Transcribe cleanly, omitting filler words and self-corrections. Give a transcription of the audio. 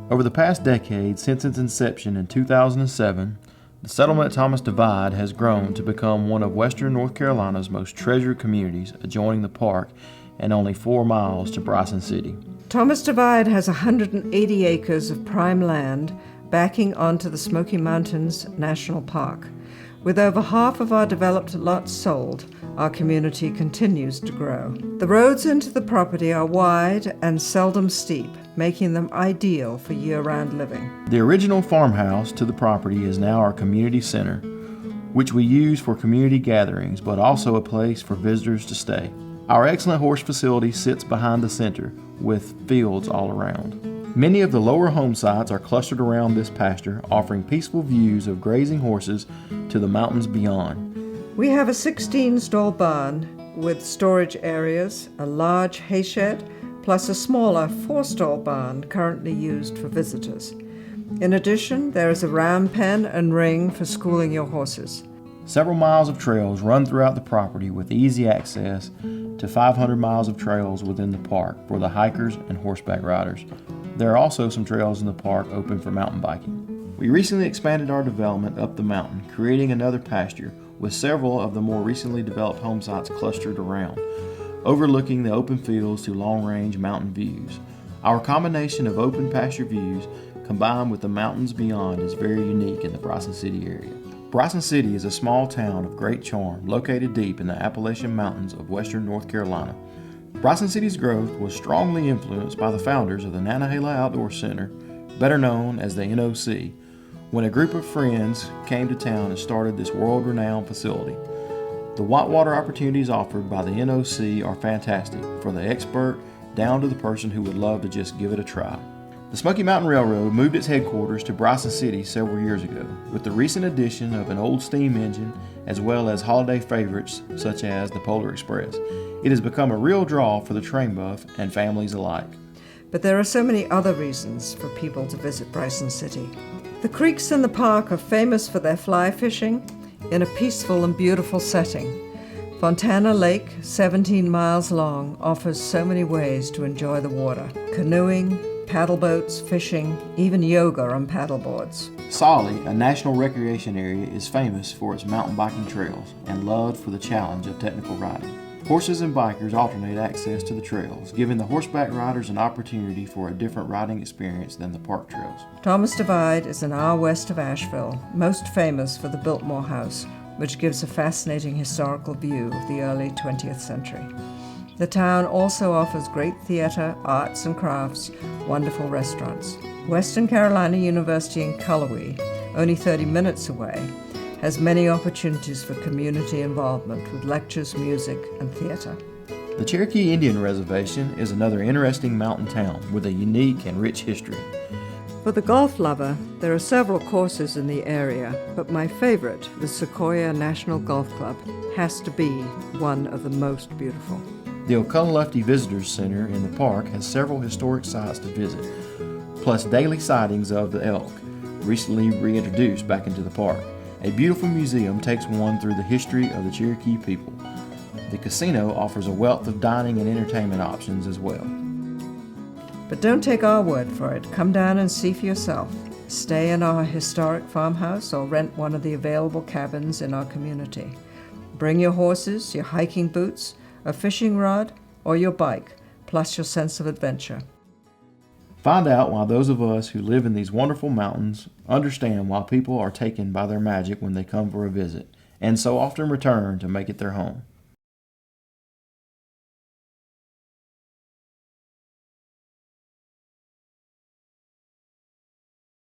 Over the past decade, since its inception in 2007, the settlement at Thomas Divide has grown to become one of western North Carolina's most treasured communities, adjoining the park and only 4 miles to Bryson City. Thomas Divide has 180 acres of prime land backing onto the Smoky Mountains National Park. With over half of our developed lots sold, our community continues to grow. The roads into the property are wide and seldom steep, making them ideal for year-round living. The original farmhouse to the property is now our community center, which we use for community gatherings, but also a place for visitors to stay. Our excellent horse facility sits behind the center, with fields all around. Many of the lower home sites are clustered around this pasture, offering peaceful views of grazing horses to the mountains beyond. We have a 16-stall barn with storage areas, a large hay shed, plus a smaller 4-stall barn currently used for visitors. In addition, there is a ram pen and ring for schooling your horses. Several miles of trails run throughout the property with easy access to 500 miles of trails within the park for the hikers and horseback riders. There are also some trails in the park open for mountain biking. We recently expanded our development up the mountain, creating another pasture with several of the more recently developed home sites clustered around, overlooking the open fields to long-range mountain views. Our combination of open pasture views combined with the mountains beyond is very unique in the Bryson City area. Bryson City is a small town of great charm located deep in the Appalachian Mountains of western North Carolina. Bryson City's growth was strongly influenced by the founders of the Nantahala Outdoor Center, better known as the NOC, when a group of friends came to town and started this world-renowned facility. The whitewater opportunities offered by the NOC are fantastic, for the expert down to the person who would love to just give it a try. The Smoky Mountain Railroad moved its headquarters to Bryson City several years ago. With the recent addition of an old steam engine, as well as holiday favorites such as the Polar Express, it has become a real draw for the train buff and families alike. But there are so many other reasons for people to visit Bryson City. The creeks in the park are famous for their fly fishing in a peaceful and beautiful setting. Fontana Lake, 17 miles long, offers so many ways to enjoy the water. Canoeing, paddle boats, fishing, even yoga on paddle boards. Solly, a national recreation area, is famous for its mountain biking trails and loved for the challenge of technical riding. Horses and bikers alternate access to the trails, giving the horseback riders an opportunity for a different riding experience than the park trails. Thomas Divide is an hour west of Asheville, most famous for the Biltmore House, which gives a fascinating historical view of the early 20th century. The town also offers great theater, arts and crafts, wonderful restaurants. Western Carolina University in Cullowhee, only 30 minutes away, has many opportunities for community involvement with lectures, music, and theater. The Cherokee Indian Reservation is another interesting mountain town with a unique and rich history. For the golf lover, there are several courses in the area, but my favorite, the Sequoia National Golf Club, has to be one of the most beautiful. The Oconaluftee Visitors Center in the park has several historic sites to visit, plus daily sightings of the elk, recently reintroduced back into the park. A beautiful museum takes one through the history of the Cherokee people. The casino offers a wealth of dining and entertainment options as well. But don't take our word for it. Come down and see for yourself. Stay in our historic farmhouse or rent one of the available cabins in our community. Bring your horses, your hiking boots, a fishing rod, or your bike, plus your sense of adventure. Find out why those of us who live in these wonderful mountains understand why people are taken by their magic when they come for a visit, and so often return to make it their home.